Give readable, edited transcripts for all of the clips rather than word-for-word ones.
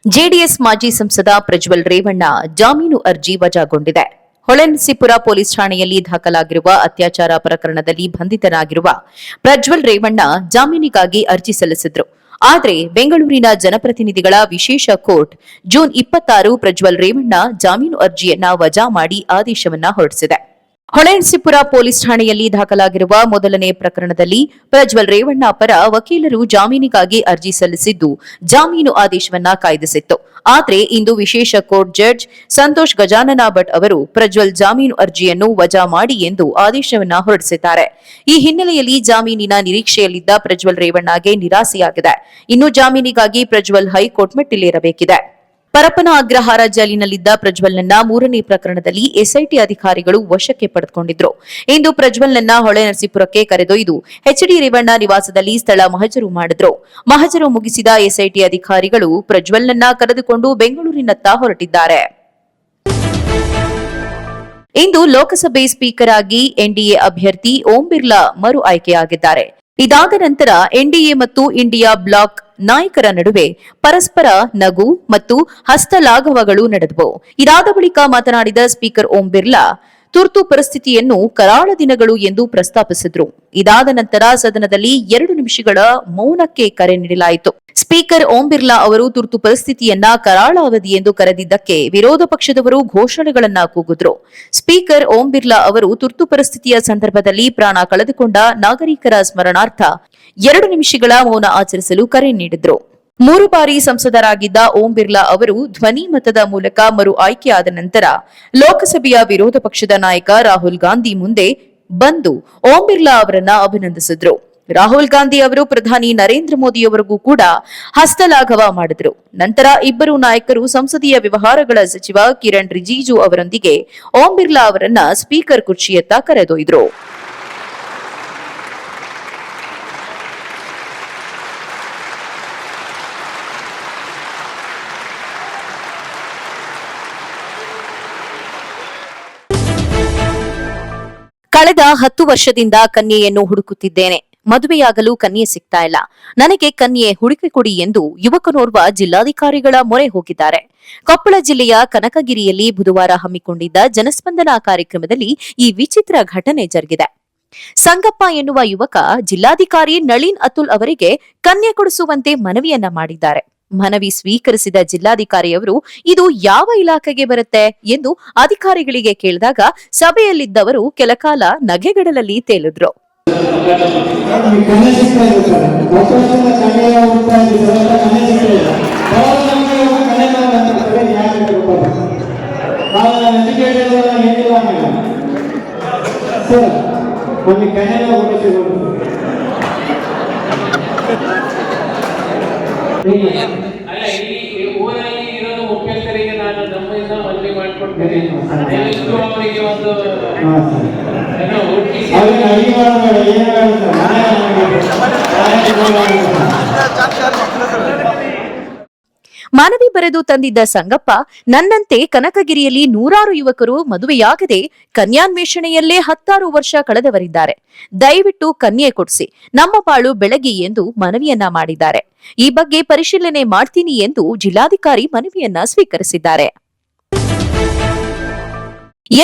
JDS ಮಾಜಿ ಸಂಸದ ಪ್ರಜ್ವಲ್ ರೇವಣ್ಣ ಜಾಮೀನು ಅರ್ಜಿ ವಜಾಗೊಂಡಿದೆ. ಹೊಳೆನರಸೀಪುರ ಪೊಲೀಸ್ ಠಾಣೆಯಲ್ಲಿ ದಾಖಲಾಗಿರುವ ಅತ್ಯಾಚಾರ ಪ್ರಕರಣದಲ್ಲಿ ಬಂಧಿತನಾಗಿರುವ ಪ್ರಜ್ವಲ್ ರೇವಣ್ಣ ಜಾಮೀನಿಗಾಗಿ ಅರ್ಜಿ ಸಲ್ಲಿಸಿದ್ರು. ಆದರೆ ಬೆಂಗಳೂರಿನ ಜನಪ್ರತಿನಿಧಿಗಳ ವಿಶೇಷ ಕೋರ್ಟ್ ಜೂನ್ 26 ಪ್ರಜ್ವಲ್ ರೇವಣ್ಣ ಜಾಮೀನು ಅರ್ಜಿಯನ್ನ ವಜಾ ಮಾಡಿ ಆದೇಶವನ್ನ ಹೊರಡಿಸಿದೆ. ಹೊಳೆನರಸೀಪುರ ಪೊಲೀಸ್ ಠಾಣೆಯಲ್ಲಿ ದಾಖಲಾಗಿರುವ ಮೊದಲನೇ ಪ್ರಕರಣದಲ್ಲಿ ಪ್ರಜ್ವಲ್ ರೇವಣ್ಣ ಪರ ವಕೀಲರು ಜಾಮೀನಿಗಾಗಿ ಅರ್ಜಿ ಸಲ್ಲಿಸಿದ್ದು ಜಾಮೀನು ಆದೇಶವನ್ನ ಕಾಯ್ದಿರಿಸಿತ್ತು. ಆದರೆ ಇಂದು ವಿಶೇಷ ಕೋರ್ಟ್ ಜಡ್ಜ್ ಸಂತೋಷ್ ಗಜಾನನ ಭಟ್ ಅವರು ಪ್ರಜ್ವಲ್ ಜಾಮೀನು ಅರ್ಜಿಯನ್ನು ವಜಾ ಮಾಡಿ ಎಂದು ಆದೇಶವನ್ನ ಹೊರಡಿಸಿದ್ದಾರೆ. ಈ ಹಿನ್ನೆಲೆಯಲ್ಲಿ ಜಾಮೀನಿನ ನಿರೀಕ್ಷೆಯಲ್ಲಿದ್ದ ಪ್ರಜ್ವಲ್ ರೇವಣ್ಣಗೆ ನಿರಾಸೆಯಾಗಿದೆ. ಇನ್ನು ಜಾಮೀನಿಗಾಗಿ ಪ್ರಜ್ವಲ್ ಹೈಕೋರ್ಟ್ ಮೆಟ್ಟಿಲೇರಬೇಕಿದೆ. ಪರಪ್ಪನ ಅಗ್ರಹಾರ ಜೈಲಿನಲ್ಲಿದ್ದ ಪ್ರಜ್ವಲ್ನನ್ನ ಮೂರನೇ ಪ್ರಕರಣದಲ್ಲಿ ಎಸ್ಐಟಿ ಅಧಿಕಾರಿಗಳು ವಶಕ್ಕೆ ಪಡೆದುಕೊಂಡಿದ್ರು. ಇಂದು ಪ್ರಜ್ವಲ್ನನ್ನ ಹೊಳೆನರಸೀಪುರಕ್ಕೆ ಕರೆದೊಯ್ದು ಎಚ್ಡಿ ರೇವಣ್ಣ ನಿವಾಸದಲ್ಲಿ ಸ್ಥಳ ಮಹಜರು ಮಾಡಿದ್ರು. ಮಹಜರು ಮುಗಿಸಿದ ಎಸ್ಐಟಿ ಅಧಿಕಾರಿಗಳು ಪ್ರಜ್ವಲ್ನನ್ನ ಕರೆದುಕೊಂಡು ಬೆಂಗಳೂರಿನತ್ತ ಹೊರಟಿದ್ದಾರೆ. ಇಂದು ಲೋಕಸಭೆ ಸ್ಪೀಕರ್ ಆಗಿ ಎನ್ಡಿಎ ಅಭ್ಯರ್ಥಿ ಓಂ ಬಿರ್ಲಾ ಮರು ಆಯ್ಕೆಯಾಗಿದ್ದಾರೆ. ಇದಾದ ನಂತರ ಎನ್ಡಿಎ ಮತ್ತು ಇಂಡಿಯಾ ಬ್ಲಾಕ್ ನಾಯಕರ ನಡುವೆ ಪರಸ್ಪರ ನಗು ಮತ್ತು ಹಸ್ತಲಾಘವಗಳು ನಡೆದವು. ಇದಾದ ಬಳಿಕ ಮಾತನಾಡಿದ ಸ್ಪೀಕರ್ ಓಂ ಬಿರ್ಲಾ ತುರ್ತು ಪರಿಸ್ಥಿತಿಯನ್ನು ಕರಾಳ ದಿನಗಳು ಎಂದು ಪ್ರಸ್ತಾಪಿಸಿದ್ರು. ಇದಾದ ನಂತರ ಸದನದಲ್ಲಿ 2 ನಿಮಿಷಗಳ ಮೌನಕ್ಕೆ ಕರೆ ನೀಡಲಾಯಿತು. ಸ್ಪೀಕರ್ ಓಂ ಬಿರ್ಲಾ ಅವರು ತುರ್ತು ಪರಿಸ್ಥಿತಿಯನ್ನ ಕರಾಳ ಅವಧಿ ಎಂದು ಕರೆದಿದ್ದಕ್ಕೆ ವಿರೋಧ ಪಕ್ಷದವರು ಘೋಷಣೆಗಳನ್ನ ಕೂಗಿದ್ರು. ಸ್ಪೀಕರ್ ಓಂ ಬಿರ್ಲಾ ಅವರು ತುರ್ತು ಪರಿಸ್ಥಿತಿಯ ಸಂದರ್ಭದಲ್ಲಿ ಪ್ರಾಣ ಕಳೆದುಕೊಂಡ ನಾಗರಿಕರ ಸ್ಮರಣಾರ್ಥ 2 ನಿಮಿಷಗಳ ಮೌನ ಆಚರಿಸಲು ಕರೆ ನೀಡಿದ್ರು. 3 ಬಾರಿ ಸಂಸದರಾಗಿದ್ದ ಓಂ ಬಿರ್ಲಾ ಅವರು ಧ್ವನಿ ಮತದ ಮೂಲಕ ಮರು ಆಯ್ಕೆಯಾದ ನಂತರ ಲೋಕಸಭೆಯ ವಿರೋಧ ಪಕ್ಷದ ನಾಯಕ ರಾಹುಲ್ ಗಾಂಧಿ ಮುಂದೆ ಬಂದು ಓಂ ಬಿರ್ಲಾ ಅವರನ್ನ ಅಭಿನಂದಿಸಿದ್ರು. ರಾಹುಲ್ ಗಾಂಧಿ ಅವರು ಪ್ರಧಾನಿ ನರೇಂದ್ರ ಮೋದಿಯವರಿಗೂ ಕೂಡ ಹಸ್ತಲಾಘವ ಮಾಡಿದ್ರು. ನಂತರ ಇಬ್ಬರು ನಾಯಕರು ಸಂಸದೀಯ ವ್ಯವಹಾರಗಳ ಸಚಿವ ಕಿರಣ್ ರಿಜಿಜು ಅವರೊಂದಿಗೆ ಓಂ ಬಿರ್ಲಾ ಅವರನ್ನ ಸ್ಪೀಕರ್ ಕುರ್ಚಿಯತ್ತ ಕರೆದೊಯ್ದರು. ಕಳೆದ 10 ವರ್ಷದಿಂದ ಕನ್ಯೆಯನ್ನು ಹುಡುಕುತ್ತಿದ್ದೇನೆ. ಮದುವೆಯಾಗಲು ಕನ್ಯೆ ಸಿಗ್ತಾ ಇಲ್ಲ. ನನಗೆ ಕನ್ಯೆ ಹುಡುಕಿ ಕೊಡಿ ಎಂದು ಯುವಕನೋರ್ವ ಜಿಲ್ಲಾಧಿಕಾರಿಗಳ ಮೊರೆ ಹೋಗಿದ್ದಾರೆ. ಕೊಪ್ಪಳ ಜಿಲ್ಲೆಯ ಕನಕಗಿರಿಯಲ್ಲಿ ಬುಧವಾರ ಹಮ್ಮಿಕೊಂಡಿದ್ದ ಜನಸ್ಪಂದನ ಕಾರ್ಯಕ್ರಮದಲ್ಲಿ ಈ ವಿಚಿತ್ರ ಘಟನೆ ಜರುಗಿದೆ. ಸಂಗಪ್ಪ ಎನ್ನುವ ಯುವಕ ಜಿಲ್ಲಾಧಿಕಾರಿ ನಳಿನ್ ಅತುಲ್ ಅವರಿಗೆ ಕನ್ಯೆ ಕೊಡಿಸುವಂತೆ ಮನವಿಯನ್ನ ಮಾಡಿದ್ದಾರೆ. ಮನವಿ ಸ್ವೀಕರಿಸಿದ ಜಿಲ್ಲಾಧಿಕಾರಿಯವರು ಇದು ಯಾವ ಇಲಾಖೆಗೆ ಬರುತ್ತೆ ಎಂದು ಅಧಿಕಾರಿಗಳಿಗೆ ಕೇಳಿದಾಗ ಸಭೆಯಲ್ಲಿದ್ದವರು ಕೆಲಕಾಲ ನಗೆಗಡಲಲ್ಲಿ ತೇಲಿದ್ರು. ಊರಲ್ಲಿ ಇರೋದು ಮುಖ್ಯಸ್ಥರಿಗೆ ನಾನು ನಮ್ಮಿಂದ ಮನವಿ ಮಾಡಿಕೊಡ್ತೇನೆ. ಅವರಿಗೆ ಒಂದು ಮನವಿ ಬರೆದು ತಂದಿದ್ದ ಸಂಗಪ್ಪ ನನ್ನಂತೆ ಕನಕಗಿರಿಯಲ್ಲಿ 100 ಯುವಕರು ಮದುವೆಯಾಗದೆ ಕನ್ಯಾನ್ವೇಷಣೆಯಲ್ಲೇ 10 ವರ್ಷ ಕಳೆದವರಿದ್ದಾರೆ. ದಯವಿಟ್ಟು ಕನ್ಯೆ ಕೊಡಿಸಿ, ನಮ್ಮ ಬಾಳು ಬೆಳಗಿ ಎಂದು ಮನವಿಯನ್ನ ಮಾಡಿದ್ದಾರೆ. ಈ ಬಗ್ಗೆ ಪರಿಶೀಲನೆ ಮಾಡ್ತೀನಿ ಎಂದು ಜಿಲ್ಲಾಧಿಕಾರಿ ಮನವಿಯನ್ನ ಸ್ವೀಕರಿಸಿದ್ದಾರೆ.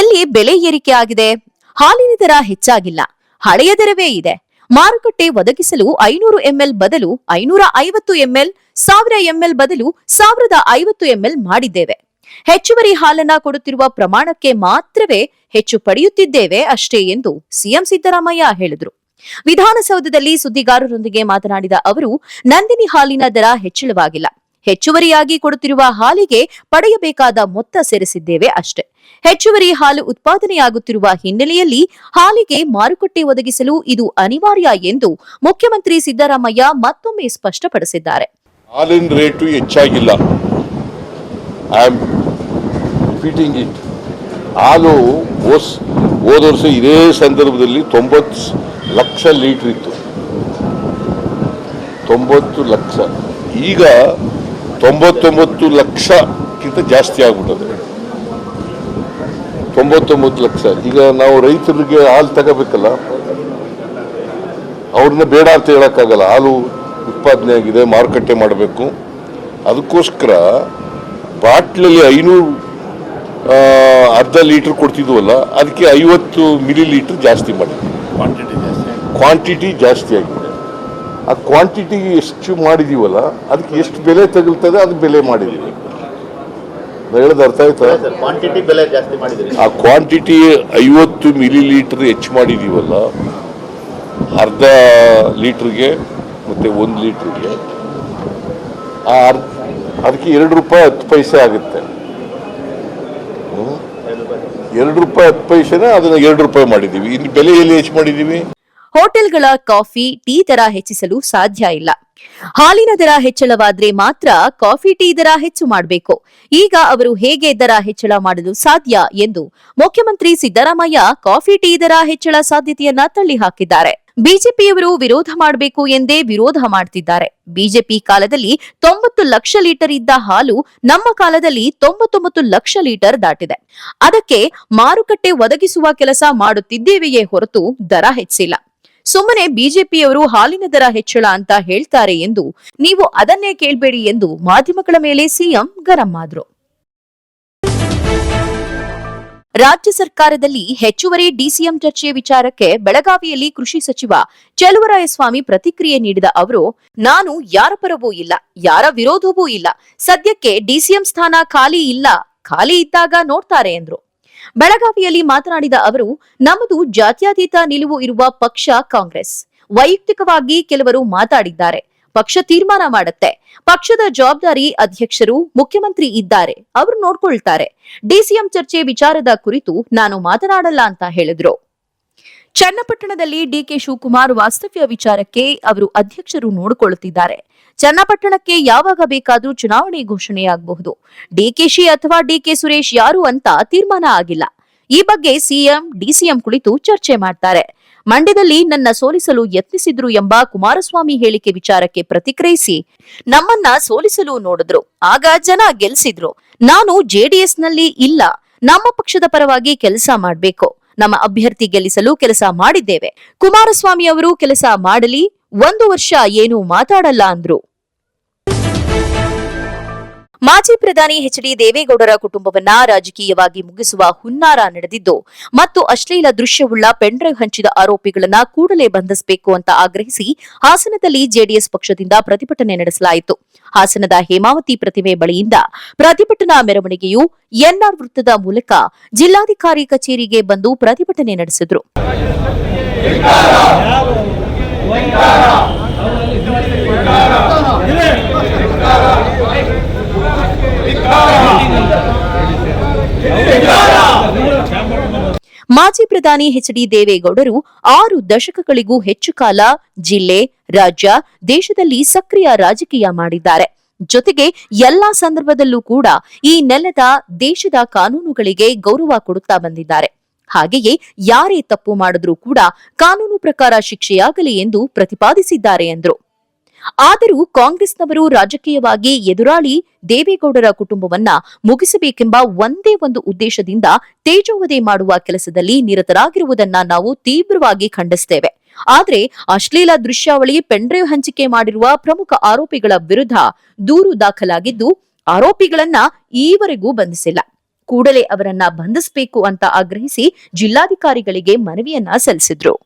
ಎಲ್ಲಿ ಬೆಲೆ ಏರಿಕೆ ಆಗಿದೆ? ಹಾಲಿನ ದರ ಹೆಚ್ಚಾಗಿಲ್ಲ, ಹಳೆಯ ದರವೇ ಇದೆ. ಮಾರುಕಟ್ಟೆ ಒದಗಿಸಲು 500 ml ಬದಲು 550 ml, 1000 ml ಬದಲು 1050 ml ಮಾಡಿದ್ದೇವೆ. ಹೆಚ್ಚುವರಿ ಹಾಲನ್ನ ಕೊಡುತ್ತಿರುವ ಪ್ರಮಾಣಕ್ಕೆ ಮಾತ್ರವೇ ಹೆಚ್ಚು ಪಡೆಯುತ್ತಿದ್ದೇವೆ ಅಷ್ಟೇ ಎಂದು ಸಿಎಂ ಸಿದ್ದರಾಮಯ್ಯ ಹೇಳಿದರು. ವಿಧಾನಸೌಧದಲ್ಲಿ ಸುದ್ದಿಗಾರರೊಂದಿಗೆ ಮಾತನಾಡಿದ ಅವರು, ನಂದಿನಿ ಹಾಲಿನ ದರ ಹೆಚ್ಚಳವಾಗಿಲ್ಲ. ಹೆಚ್ಚುವರಿಯಾಗಿ ಕೊಡುತ್ತಿರುವ ಹಾಲಿಗೆ ಪಡೆಯಬೇಕಾದ ಮೊತ್ತ ಸೇರಿಸಿದ್ದೇವೆ ಅಷ್ಟೇ. ಹೆಚ್ಚುವರಿ ಹಾಲು ಉತ್ಪಾದನೆಯಾಗುತ್ತಿರುವ ಹಿನ್ನೆಲೆಯಲ್ಲಿ ಹಾಲಿಗೆ ಮಾರುಕಟ್ಟೆ ಒದಗಿಸಲು ಇದು ಅನಿವಾರ್ಯ ಎಂದು ಮುಖ್ಯಮಂತ್ರಿ ಸಿದ್ದರಾಮಯ್ಯ ಮತ್ತೊಮ್ಮೆ ಸ್ಪಷ್ಟಪಡಿಸಿದ್ದಾರೆ. ಹಾಲಿನ ರೇಟು ಹೆಚ್ಚಾಗಿಲ್ಲ. I am repeating it. ಹಾಲು ಹೋದ ವರ್ಷ ಇದೇ ಸಂದರ್ಭದಲ್ಲಿ 90 ಲಕ್ಷ ಲೀಟರ್ ಇತ್ತು. 90 ಲಕ್ಷ, ಈಗ 99 ಲಕ್ಷಕ್ಕಿಂತ ಜಾಸ್ತಿ ಆಗ್ಬಿಟ್ಟದೆ. 99 ಲಕ್ಷ. ಈಗ ನಾವು ರೈತರಿಗೆ ಹಾಲು ತಗೋಬೇಕಲ್ಲ, ಅವ್ರನ್ನ ಬೇಡ ಅಂತ ಹೇಳಕ್ಕಾಗಲ್ಲ. ಹಾಲು ಉತ್ಪಾದನೆ ಆಗಿದೆ, ಮಾರುಕಟ್ಟೆ ಮಾಡಬೇಕು. ಅದಕ್ಕೋಸ್ಕರ ಬಾಟ್ಲಲ್ಲಿ 500 ಅರ್ಧ ಲೀಟರ್ ಕೊಡ್ತಿದ್ವಲ್ಲ, ಅದಕ್ಕೆ 50 ಮಿಲಿ ಲೀಟರ್ ಜಾಸ್ತಿ ಮಾಡಿದ್ವಿ. ಕ್ವಾಂಟಿಟಿ ಜಾಸ್ತಿ ಆಗಿದೆ. ಆ ಕ್ವಾಂಟಿಟಿ ಎಷ್ಟು ಮಾಡಿದೀವಲ್ಲ, ಅದಕ್ಕೆ ಎಷ್ಟು ಬೆಲೆ ತಗುಲ್ತದೆ ಅದು ಬೆಲೆ ಮಾಡಿದೀವಿ. ಹೇಳೋದು ಅರ್ಥ ಆಯ್ತಾ? ಕ್ವಾಂಟಿಟಿ ಬೆಲೆ ಜಾಸ್ತಿ ಮಾಡಿದ್ರಿ. ಆ ಕ್ವಾಂಟಿಟಿ 50 ಮಿಲಿ ಲೀಟರ್ ಹೆಚ್ಚು ಮಾಡಿದೀವಲ್ಲ, ಅರ್ಧ ಲೀಟರ್ಗೆ ಮತ್ತೆ 1 ಲೀಟರ್ಗೆ ಅದಕ್ಕೆ ₹2.10 ಆಗುತ್ತೆ. ₹2.10 ಅದನ್ನ ₹2 ಮಾಡಿದೀವಿ. ಇನ್ನು ಬೆಲೆ ಎಲ್ಲಿ ಹೆಚ್ಚು ಮಾಡಿದೀವಿ? ಹೋಟೆಲ್ಗಳ ಕಾಫಿ, ಟೀ ದರ ಹೆಚ್ಚಿಸಲು ಸಾಧ್ಯ ಇಲ್ಲ. ಹಾಲಿನ ದರ ಹೆಚ್ಚಳವಾದ್ರೆ ಮಾತ್ರ ಕಾಫಿ, ಟೀ ದರ ಹೆಚ್ಚು ಮಾಡಬೇಕು. ಈಗ ಅವರು ಹೇಗೆ ದರ ಹೆಚ್ಚಳ ಮಾಡಲು ಸಾಧ್ಯ ಎಂದು ಮುಖ್ಯಮಂತ್ರಿ ಸಿದ್ದರಾಮಯ್ಯ ಕಾಫಿ, ಟೀ ದರ ಹೆಚ್ಚಳ ಸಾಧ್ಯತೆಯನ್ನ ತಳ್ಳಿ ಹಾಕಿದ್ದಾರೆ. ಬಿಜೆಪಿಯವರು ವಿರೋಧ ಮಾಡಬೇಕು ಎಂದೇ ವಿರೋಧ ಮಾಡ್ತಿದ್ದಾರೆ. ಬಿಜೆಪಿ ಕಾಲದಲ್ಲಿ 90 ಲಕ್ಷ ಲೀಟರ್ ಇದ್ದ ಹಾಲು ನಮ್ಮ ಕಾಲದಲ್ಲಿ 99 ಲಕ್ಷ ಲೀಟರ್ ದಾಟಿದೆ. ಅದಕ್ಕೆ ಮಾರುಕಟ್ಟೆ ಒದಗಿಸುವ ಕೆಲಸ ಮಾಡುತ್ತಿದ್ದೇವೆಯೇ ಹೊರತು ದರ ಹೆಚ್ಚಿಲ್ಲ. ಸುಮ್ಮನೆ ಬಿಜೆಪಿಯವರು ಹಾಲಿನ ದರ ಹೆಚ್ಚಳ ಅಂತ ಹೇಳ್ತಾರೆ ಎಂದು ನೀವು ಅದನ್ನೇ ಕೇಳಬೇಡಿ ಎಂದು ಮಾಧ್ಯಮಗಳ ಮೇಲೆ ಸಿಎಂ ಗರಂ ಆದ್ರು. ರಾಜ್ಯ ಸರ್ಕಾರದಲ್ಲಿ ಹೆಚ್ಚುವರಿ ಡಿಸಿಎಂ ಚರ್ಚೆ ವಿಚಾರಕ್ಕೆ ಬೆಳಗಾವಿಯಲ್ಲಿ ಕೃಷಿ ಸಚಿವ ಚೆಲುವರಾಯಸ್ವಾಮಿ ಪ್ರತಿಕ್ರಿಯೆ ನೀಡಿದ ಅವರು, ನಾನು ಯಾರ ಪರವೂ ಇಲ್ಲ, ಯಾರ ವಿರೋಧವೂ ಇಲ್ಲ. ಸದ್ಯಕ್ಕೆ ಡಿಸಿಎಂ ಸ್ಥಾನ ಖಾಲಿ ಇಲ್ಲ, ಖಾಲಿ ಇದ್ದಾಗ ನೋಡ್ತಾರೆ ಎಂದ್ರು. ಬೆಳಗಾವಿಯಲ್ಲಿ ಮಾತನಾಡಿದ ಅವರು, ನಮ್ಮದು ಜಾತ್ಯತೀತ ನಿಲುವು ಇರುವ ಪಕ್ಷ ಕಾಂಗ್ರೆಸ್. ವೈಯಕ್ತಿಕವಾಗಿ ಕೆಲವರು ಮಾತಾಡಿದ್ದಾರೆ. ಪಕ್ಷ ತೀರ್ಮಾನ ಮಾಡುತ್ತೆ. ಪಕ್ಷದ ಜವಾಬ್ದಾರಿ ಅಧ್ಯಕ್ಷರು, ಮುಖ್ಯಮಂತ್ರಿ ಇದ್ದಾರೆ, ಅವರು ನೋಡ್ಕೊಳ್ತಾರೆ. ಡಿಸಿಎಂ ಚರ್ಚೆ ವಿಚಾರದ ಕುರಿತು ನಾನು ಮಾತನಾಡಲ್ಲ ಅಂತ ಹೇಳಿದ್ರು. ಚನ್ನಪಟ್ಟಣದಲ್ಲಿ ಡಿಕೆ ಶಿವಕುಮಾರ್ ವಾಸ್ತವ್ಯ ವಿಚಾರಕ್ಕೆ ಅವರು ಅಧ್ಯಕ್ಷರು ನೋಡಿಕೊಳ್ಳುತ್ತಿದ್ದಾರೆ. ಚನ್ನಪಟ್ಟಣಕ್ಕೆ ಯಾವಾಗ ಬೇಕಾದ್ರೂ ಚುನಾವಣೆ ಘೋಷಣೆಯಾಗಬಹುದು. ಡಿಕೆಶಿ ಅಥವಾ ಡಿಕೆ ಸುರೇಶ್ ಯಾರು ಅಂತ ತೀರ್ಮಾನ ಆಗಿಲ್ಲ. ಈ ಬಗ್ಗೆ ಸಿಎಂ, ಡಿಸಿಎಂ ಕುಳಿತು ಚರ್ಚೆ ಮಾಡ್ತಾರೆ. ಮಂಡ್ಯದಲ್ಲಿ ನನ್ನ ಸೋಲಿಸಲು ಯತ್ನಿಸಿದ್ರು ಎಂಬ ಕುಮಾರಸ್ವಾಮಿ ಹೇಳಿಕೆ ವಿಚಾರಕ್ಕೆ ಪ್ರತಿಕ್ರಿಯಿಸಿ, ನಮ್ಮನ್ನ ಸೋಲಿಸಲು ನೋಡಿದ್ರು, ಆಗ ಜನ ಗೆಲ್ಸಿದ್ರು. ನಾನು ಜೆಡಿಎಸ್ನಲ್ಲಿ ಇಲ್ಲ, ನಮ್ಮ ಪಕ್ಷದ ಪರವಾಗಿ ಕೆಲಸ ಮಾಡಬೇಕು. ನಮ್ಮ ಅಭ್ಯರ್ಥಿ ಗೆಲ್ಲಿಸಲು ಕೆಲಸ ಮಾಡಿದ್ದೇವೆ. ಕುಮಾರಸ್ವಾಮಿ ಅವರು ಕೆಲಸ ಮಾಡಲಿ, 1 ವರ್ಷ ಏನೂ ಮಾತಾಡಲ್ಲ ಅಂದ್ರು. ಮಾಜಿ ಪ್ರಧಾನಿ ಎಚ್.ಡಿ. ದೇವೇಗೌಡರ ಕುಟುಂಬವನ್ನ ರಾಜಕೀಯವಾಗಿ ಮುಗಿಸುವ ಹುನ್ನಾರ ನಡೆದಿದ್ದು ಮತ್ತು ಅಶ್ಲೀಲ ದೃಶ್ಯವುಳ್ಳ ಪೆನ್ಡ್ರೈವ್ ಹಂಚಿದ ಆರೋಪಿಗಳನ್ನ ಕೂಡಲೇ ಬಂಧಿಸಬೇಕು ಅಂತ ಆಗ್ರಹಿಸಿ ಹಾಸನದಲ್ಲಿ ಜೆಡಿಎಸ್ ಪಕ್ಷದಿಂದ ಪ್ರತಿಭಟನೆ ನಡೆಸಲಾಯಿತು. ಹಾಸನದ ಹೇಮಾವತಿ ಪ್ರತಿಮೆ ಬಳಿಯಿಂದ ಪ್ರತಿಭಟನಾ ಮೆರವಣಿಗೆಯು ಎನ್ಆರ್ ವೃತ್ತದ ಮೂಲಕ ಜಿಲ್ಲಾಧಿಕಾರಿ ಕಚೇರಿಗೆ ಬಂದು ಪ್ರತಿಭಟನೆ ನಡೆಸಿದ್ರು. ಮಾಜಿ ಪ್ರಧಾನಿ ಎಚ್.ಡಿ. ದೇವೇಗೌಡರು 6 ದಶಕಗಳಿಗೂ ಹೆಚ್ಚು ಕಾಲ ಜಿಲ್ಲೆ, ರಾಜ್ಯ, ದೇಶದಲ್ಲಿ ಸಕ್ರಿಯ ರಾಜಕೀಯ ಮಾಡಿದ್ದಾರೆ. ಜೊತೆಗೆ ಎಲ್ಲಾ ಸಂದರ್ಭದಲ್ಲೂ ಕೂಡ ಈ ನೆಲದ, ದೇಶದ ಕಾನೂನುಗಳಿಗೆ ಗೌರವ ಕೊಡುತ್ತಾ ಬಂದಿದ್ದಾರೆ. ಹಾಗೆಯೇ ಯಾರೇ ತಪ್ಪು ಮಾಡಿದ್ರೂ ಕೂಡ ಕಾನೂನು ಪ್ರಕಾರ ಶಿಕ್ಷೆಯಾಗಲಿ ಎಂದು ಪ್ರತಿಪಾದಿಸಿದ್ದಾರೆ ಎಂದರು. ಆದರೂ ಕಾಂಗ್ರೆಸ್ನವರು ರಾಜಕೀಯವಾಗಿ ಎದುರಾಳಿ ದೇವೇಗೌಡರ ಕುಟುಂಬವನ್ನ ಮುಗಿಸಬೇಕೆಂಬ ಒಂದೇ ಒಂದು ಉದ್ದೇಶದಿಂದ ತೇಜೋವಧೆ ಮಾಡುವ ಕೆಲಸದಲ್ಲಿ ನಿರತರಾಗಿರುವುದನ್ನ ನಾವು ತೀವ್ರವಾಗಿ ಖಂಡಿಸುತ್ತೇವೆ. ಆದರೆ ಅಶ್ಲೀಲ ದೃಶ್ಯಾವಳಿ ಪೆನ್ಡ್ರೈವ್ ಹಂಚಿಕೆ ಮಾಡಿರುವ ಪ್ರಮುಖ ಆರೋಪಿಗಳ ವಿರುದ್ಧ ದೂರು ದಾಖಲಾಗಿದ್ದು ಆರೋಪಿಗಳನ್ನ ಈವರೆಗೂ ಬಂಧಿಸಿಲ್ಲ. ಕೂಡಲೇ ಅವರನ್ನ ಬಂಧಿಸಬೇಕು ಅಂತ ಆಗ್ರಹಿಸಿ ಜಿಲ್ಲಾಧಿಕಾರಿಗಳಿಗೆ ಮನವಿಯನ್ನ ಸಲ್ಲಿಸಿದ್ರು.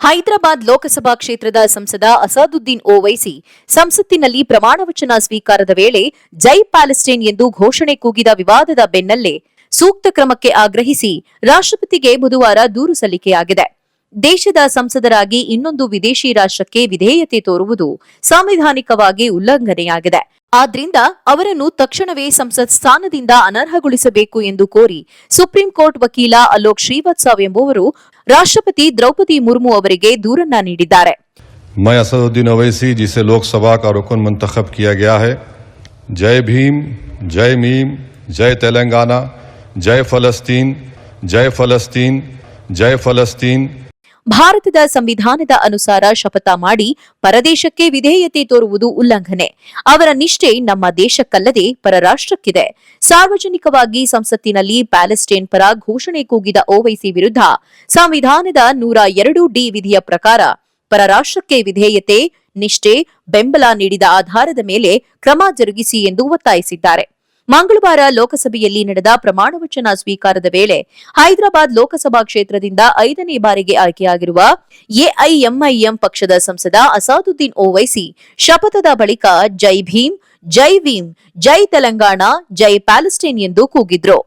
ಹೈದರಾಬಾದ್ ಲೋಕಸಭಾ ಕ್ಷೇತ್ರದ ಸಂಸದ ಅಸಾದುದ್ದೀನ್ ಓವೈಸಿ ಸಂಸತ್ತಿನಲ್ಲಿ ಪ್ರಮಾಣ ವಚನ ಸ್ವೀಕಾರದ ವೇಳೆ ಜೈ ಪ್ಯಾಲೆಸ್ಟೈನ್ ಎಂದು ಘೋಷಣೆ ಕೂಗಿದ ವಿವಾದದ ಬೆನ್ನಲ್ಲೇ ಸೂಕ್ತ ಕ್ರಮಕ್ಕೆ ಆಗ್ರಹಿಸಿ ರಾಷ್ಟ್ರಪತಿಗೆ ಬುಧವಾರ ದೂರು ಸಲ್ಲಿಕೆಯಾಗಿದೆ. ದೇಶದ ಸಂಸದರಾಗಿ ಇನ್ನೊಂದು ವಿದೇಶಿ ರಾಷ್ಟ್ರಕ್ಕೆ ವಿಧೇಯತೆ ತೋರುವುದು ಸಾಂವಿಧಾನಿಕವಾಗಿ ಉಲ್ಲಂಘನೆಯಾಗಿದೆ. ಆದ್ರಿಂದ ಅವರನ್ನು ತಕ್ಷಣವೇ ಸಂಸತ್ ಸ್ಥಾನದಿಂದ ಅನರ್ಹಗೊಳಿಸಬೇಕು ಎಂದು ಕೋರಿ ಸುಪ್ರೀಂ ಕೋರ್ಟ್ ವಕೀಲ ಅಲೋಕ್ ಶ್ರೀವತ್ಸವ್ ಎಂಬುವರು ರಾಷ್ಟ್ರಪತಿ ದ್ರೌಪದಿ ಮುರ್ಮು ಅವರಿಗೆ ದೂರನ್ನ ನೀಡಿದ್ದಾರೆ. मैं असदुद्दीन ओवैसी जिसे लोकसभा का रुकन मंतखब किया गया है, जय भीम, जय मीम, जय तेलंगाना, जय फलस्तीन, जय फलस्तीन, जय फलस्तीन. ಭಾರತದ ಸಂವಿಧಾನದ ಅನುಸಾರ ಶಪಥ ಮಾಡಿ ಪರದೇಶಕ್ಕೆ ವಿಧೇಯತೆ ತೋರುವುದು ಉಲ್ಲಂಘನೆ. ಅವರ ನಿಷ್ಠೆ ನಮ್ಮ ದೇಶಕ್ಕಲ್ಲದೆ ಪರರಾಷ್ಟ್ರಕ್ಕಿದೆ. ಸಾರ್ವಜನಿಕವಾಗಿ ಸಂಸತ್ತಿನಲ್ಲಿ ಪ್ಯಾಲೆಸ್ಟೈನ್ ಪರ ಘೋಷಣೆ ಕೂಗಿದ ಓವೈಸಿ ವಿರುದ್ಧ ಸಂವಿಧಾನದ 102D ವಿಧಿಯ ಪ್ರಕಾರ ಪರರಾಷ್ಟ್ರಕ್ಕೆ ವಿಧೇಯತೆ ನಿಷ್ಠೆ, ಬೆಂಬಲ ನೀಡಿದ ಆಧಾರದ ಮೇಲೆ ಕ್ರಮ ಜರುಗಿಸಿ ಎಂದು ಒತ್ತಾಯಿಸಿದ್ದಾರೆ. ಮಂಗಳವಾರ ಲೋಕಸಭೆಯಲ್ಲಿ ನಡೆದ ಪ್ರಮಾಣವಚನ ಸ್ವೀಕಾರದ ವೇಳೆ ಹೈದರಾಬಾದ್ ಲೋಕಸಭಾ ಕ್ಷೇತ್ರದಿಂದ 5ನೇ ಬಾರಿಗೆ ಆಯ್ಕೆಯಾಗಿರುವ ಎಐಎಂಐಎಂ ಪಕ್ಷದ ಸಂಸದ ಅಸಾದುದ್ದೀನ್ ಓವೈಸಿ ಶಪಥದ ಬಳಿಕ ಜೈ ಭೀಮ್, ಜೈ ವೀಮ್, ಜೈ ತೆಲಂಗಾಣ, ಜೈ ಪ್ಯಾಲೆಸ್ಟೈನ್ ಎಂದು ಕೂಗಿದ್ರು.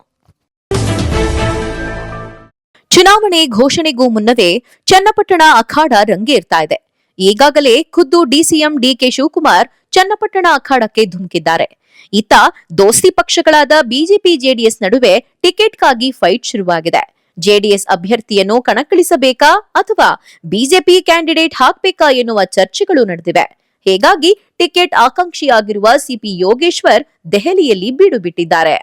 ಚುನಾವಣೆ ಘೋಷಣೆಗೂ ಮುನ್ನವೇ ಚನ್ನಪಟ್ಟಣ ಅಖಾಡ ರಂಗೇರ್ತಾ ಇದೆ. ಈಗಾಗಲೇ ಖುದ್ದು ಡಿಸಿಎಂ ಡಿಕೆ ಶಿವಕುಮಾರ್ ಚನ್ನಪಟ್ಟಣ ಅಖಾಡಕ್ಕೆ ಧುಮುಕಿದ್ದಾರೆ. ಇತ್ತ ದೋಸ್ತಿ ಪಕ್ಷಗಳಾದ ಬಿಜೆಪಿ ಜೆಡಿಎಸ್ ನಡುವೆ ಟಿಕೆಟ್ಗಾಗಿ ಫೈಟ್ ಶುರುವಾಗಿದೆ. ಜೆಡಿಎಸ್ ಅಭ್ಯರ್ಥಿಯನ್ನು ಕಣಕ್ಕಿಳಿಸಬೇಕಾ ಅಥವಾ ಬಿಜೆಪಿ ಕ್ಯಾಂಡಿಡೇಟ್ ಹಾಕಬೇಕಾ ಎನ್ನುವ ಚರ್ಚೆಗಳು ನಡೆದಿವೆ. ಹೀಗಾಗಿ ಟಿಕೆಟ್ ಆಕಾಂಕ್ಷಿಯಾಗಿರುವ ಸಿಪಿ ಯೋಗೇಶ್ವರ್ ದೆಹಲಿಯಲ್ಲಿ ಬೀಡು ಬಿಟ್ಟಿದ್ದಾರೆ.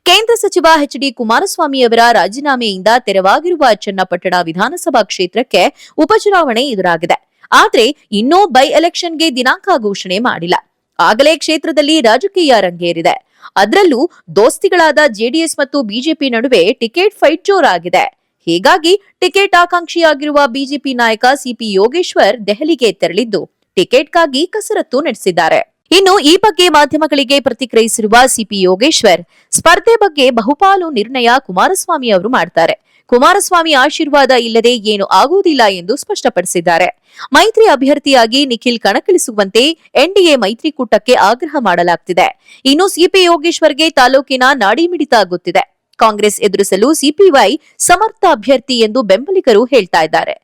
ಕೇಂದ್ರ ಸಚಿವ ಎಚ್ಡಿ ಕುಮಾರಸ್ವಾಮಿಯವರ ರಾಜೀನಾಮೆಯಿಂದ ತೆರವಾಗಿರುವ ಚನ್ನಪಟ್ಟಣ ವಿಧಾನಸಭಾ ಕ್ಷೇತ್ರಕ್ಕೆ ಉಪಚುನಾವಣೆ ಎದುರಾಗಿದೆ. ಆದರೆ ಇನ್ನೂ ಬೈ ಎಲೆಕ್ಷನ್ಗೆ ದಿನಾಂಕ ಘೋಷಣೆ ಮಾಡಿಲ್ಲ. ಆಗಲೇ ಕ್ಷೇತ್ರದಲ್ಲಿ ರಾಜಕೀಯ ರಂಗೇರಿದೆ. ಅದರಲ್ಲೂ ದೋಸ್ತಿಗಳಾದ ಜೆಡಿಎಸ್ ಮತ್ತು ಬಿಜೆಪಿ ನಡುವೆ ಟಿಕೆಟ್ ಫೈಟ್ ಜೋರಾಗಿದೆ. ಹೀಗಾಗಿ ಟಿಕೆಟ್ ಆಕಾಂಕ್ಷಿಯಾಗಿರುವ ಬಿಜೆಪಿ ನಾಯಕ ಸಿಪಿ ಯೋಗೇಶ್ವರ್ ದೆಹಲಿಗೆ ತೆರಳಿದ್ದು ಟಿಕೆಟ್ಗಾಗಿ ಕಸರತ್ತು ನಡೆಸಿದ್ದಾರೆ. ಇನ್ನು ಈ ಬಗ್ಗೆ ಮಾಧ್ಯಮಗಳಿಗೆ ಪ್ರತಿಕ್ರಿಯಿಸಿರುವ ಸಿಪಿ ಯೋಗೇಶ್ವರ್, ಸ್ಪರ್ಧೆ ಬಗ್ಗೆ ಬಹುಪಾಲು ನಿರ್ಣಯ ಕುಮಾರಸ್ವಾಮಿ ಅವರು ಮಾಡ್ತಾರೆ. ಕುಮಾರಸ್ವಾಮಿ ಆಶೀರ್ವಾದ ಇಲ್ಲದೆ ಏನು ಆಗುವುದಿಲ್ಲ ಎಂದು ಸ್ಪಷ್ಟಪಡಿಸಿದ್ದಾರೆ. ಮೈತ್ರಿ ಅಭ್ಯರ್ಥಿಯಾಗಿ ನಿಖಿಲ್ ಕಣಕ್ಕಿಳಿಸುವಂತೆ ಎನ್ಡಿಎ ಮೈತ್ರಿಕೂಟಕ್ಕೆ ಆಗ್ರಹ ಮಾಡಲಾಗ್ತಿದೆ. ಇನ್ನು ಸಿಪಿ ಯೋಗೇಶ್ವರ್ಗೆ ತಾಲೂಕಿನ ನಾಡಿಮಿಡಿತ ಗೊತ್ತಿದೆ. ಕಾಂಗ್ರೆಸ್ ಎದುರಿಸಲು ಸಿಪಿವೈ ಸಮರ್ಥ ಅಭ್ಯರ್ಥಿ ಎಂದು ಬೆಂಬಲಿಗರು ಹೇಳ್ತಾ ಇದ್ದಾರೆ.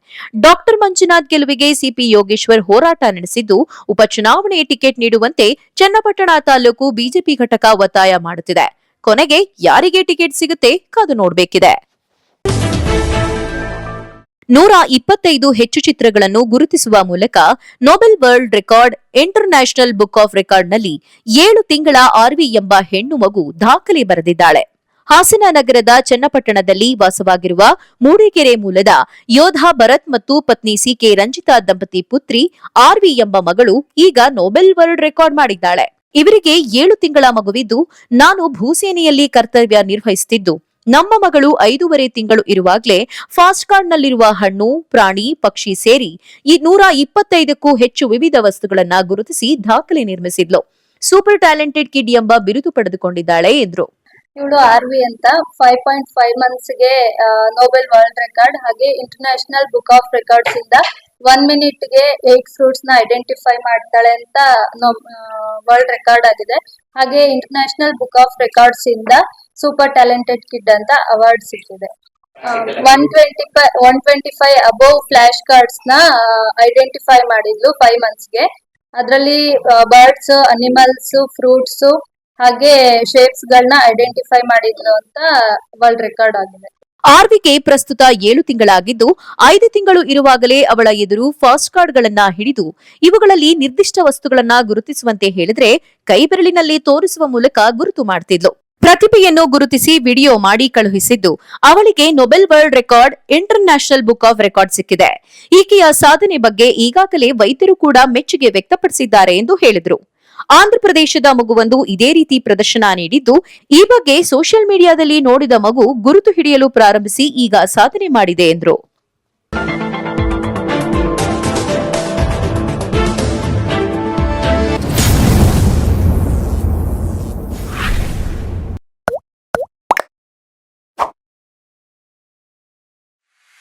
ಡಾಕ್ಟರ್ ಮಂಜುನಾಥ್ ಗೆಲುವಿಗೆ ಸಿಪಿ ಯೋಗೇಶ್ವರ್ ಹೋರಾಟ ನಡೆಸಿದ್ದು, ಉಪಚುನಾವಣೆ ಟಿಕೆಟ್ ನೀಡುವಂತೆ ಚನ್ನಪಟ್ಟಣ ತಾಲೂಕು ಬಿಜೆಪಿ ಘಟಕ ಒತ್ತಾಯ ಮಾಡುತ್ತಿದೆ. ಕೊನೆಗೆ ಯಾರಿಗೆ ಟಿಕೆಟ್ ಸಿಗುತ್ತೆ ಕಾದು ನೋಡಬೇಕಿದೆ. 125 ಹೆಚ್ಚು ಚಿತ್ರಗಳನ್ನು ಗುರುತಿಸುವ ಮೂಲಕ Nobel world record international book of ರೆಕಾರ್ಡ್ನಲ್ಲಿ 7 ತಿಂಗಳ ಆರ್ವಿ ಎಂಬ ಹೆಣ್ಣು ಮಗು ದಾಖಲೆ ಬರೆದಿದ್ದಾಳೆ. ಹಾಸನ ನಗರದ ಚನ್ನಪಟ್ಟಣದಲ್ಲಿ ವಾಸವಾಗಿರುವ ಮೂಡಿಗೆರೆ ಮೂಲದ ಯೋಧ ಭರತ್ ಮತ್ತು ಪತ್ನಿ ಸಿಕೆ ರಂಜಿತಾ ದಂಪತಿ ಪುತ್ರಿ ಆರ್ವಿ ಎಂಬ ಮಗಳು ಈಗ ನೊಬೆಲ್ ವರ್ಲ್ಡ್ ರೆಕಾರ್ಡ್ ಮಾಡಿದ್ದಾಳೆ. ಇವರಿಗೆ 7 ತಿಂಗಳ ಮಗುವಿದ್ದು, ನಾನು ಭೂಸೇನೆಯಲ್ಲಿ ಕರ್ತವ್ಯ ನಿರ್ವಹಿಸುತ್ತಿದ್ದು, ನಮ್ಮ ಮಗಳು 5.5 ತಿಂಗಳು ಇರುವಾಗಲೇ ಫಾಸ್ಟ್ ಕಾರ್ಡ್ನಲ್ಲಿರುವ ಹಣ್ಣು, ಪ್ರಾಣಿ, ಪಕ್ಷಿ ಸೇರಿ ಈ 125ಕ್ಕೂ ಹೆಚ್ಚು ವಿವಿಧ ವಸ್ತುಗಳನ್ನ ಗುರುತಿಸಿ ದಾಖಲೆ ನಿರ್ಮಿಸಿದ್ಲು. ಸೂಪರ್ ಟ್ಯಾಲೆಂಟೆಡ್ ಕಿಡ್ ಎಂಬ ಬಿರುದು ಪಡೆದುಕೊಂಡಿದ್ದಾಳೆ ಎಂದ್ರು. ಇವಳು ಆರ್ವಿ ಅಂತ 5.5 ಮಂತ್ಸ್ಗೆ ನೊಬೆಲ್ ವರ್ಲ್ಡ್ ರೆಕಾರ್ಡ್ ಹಾಗೆ ಇಂಟರ್ನ್ಯಾಷನಲ್ ಬುಕ್ ಆಫ್ ರೆಕಾರ್ಡ್ಸ್ ಇಂದ 1 ಮಿನಿಟ್ಗೆ 8 ಫ್ರೂಟ್ಸ್ ನ ಐಡೆಂಟಿಫೈ ಮಾಡ್ತಾಳೆ ಅಂತ ವರ್ಲ್ಡ್ ರೆಕಾರ್ಡ್ ಆಗಿದೆ. ಹಾಗೆ ಇಂಟರ್ನ್ಯಾಷನಲ್ ಬುಕ್ ಆಫ್ ರೆಕಾರ್ಡ್ಸ್ ಇಂದ ಸೂಪರ್ ಟ್ಯಾಲೆಂಟೆಡ್ ಕಿಡ್ ಅಂತ ಅವಾರ್ಡ್ ಸಿಕ್ಕಿದೆ. 125 ಅಬೋವ್ ಫ್ಲಾಶ್ ಕಾರ್ಡ್ಸ್ ನ ಐಡೆಂಟಿಫೈ ಮಾಡಿದ್ಲು 5 ಮಂತ್ಸ್ಗೆ. ಅದರಲ್ಲಿ ಬರ್ಡ್ಸ್, ಅನಿಮಲ್ಸ್, ಫ್ರೂಟ್ಸ್ ಹಾಗೆ ಶೇಪ್ಸ್ ಗಳನ್ನ ಐಡೆಂಟಿಫೈ ಮಾಡಿದ್ಲು ಅಂತ ವರ್ಲ್ಡ್ ರೆಕಾರ್ಡ್ ಆಗಿದೆ. ಆರ್ವಿಗೆ ಪ್ರಸ್ತುತ 7 ತಿಂಗಳಾಗಿದ್ದು, 5 ತಿಂಗಳು ಇರುವಾಗಲೇ ಅವಳ ಎದುರು ಫಾಸ್ಟ್ ಕಾರ್ಡ್ಗಳನ್ನ ಹಿಡಿದು ಇವುಗಳಲ್ಲಿ ನಿರ್ದಿಷ್ಟ ವಸ್ತುಗಳನ್ನ ಗುರುತಿಸುವಂತೆ ಹೇಳಿದ್ರೆ ಕೈಬೆರಳಿನಲ್ಲಿ ತೋರಿಸುವ ಮೂಲಕ ಗುರುತು ಮಾಡ್ತಿದ್ಲು. ಪ್ರತಿಭೆಯನ್ನು ಗುರುತಿಸಿ ವಿಡಿಯೋ ಮಾಡಿ ಕಳುಹಿಸಿದ್ದು ಅವಳಿಗೆ Nobel world record international book of record ಸಿಕ್ಕಿದೆ. ಈಕೆಯ ಸಾಧನೆ ಬಗ್ಗೆ ಈಗಾಗಲೇ ವೈದ್ಯರು ಕೂಡ ಮೆಚ್ಚುಗೆ ವ್ಯಕ್ತಪಡಿಸಿದ್ದಾರೆ ಎಂದು ಹೇಳಿದರು. ಆಂಧ್ರಪ್ರದೇಶದ ಮಗುವೊಂದು ಇದೇ ರೀತಿ ಪ್ರದರ್ಶನ ನೀಡಿದ್ದು, ಈ ಬಗ್ಗೆ ಸೋಷಿಯಲ್ ಮೀಡಿಯಾದಲ್ಲಿ ನೋಡಿದ ಮಗು ಗುರುತು ಹಿಡಿಯಲು ಪ್ರಾರಂಭಿಸಿ ಈಗ ಸಾಧನೆ ಮಾಡಿದೆ ಎಂದರು.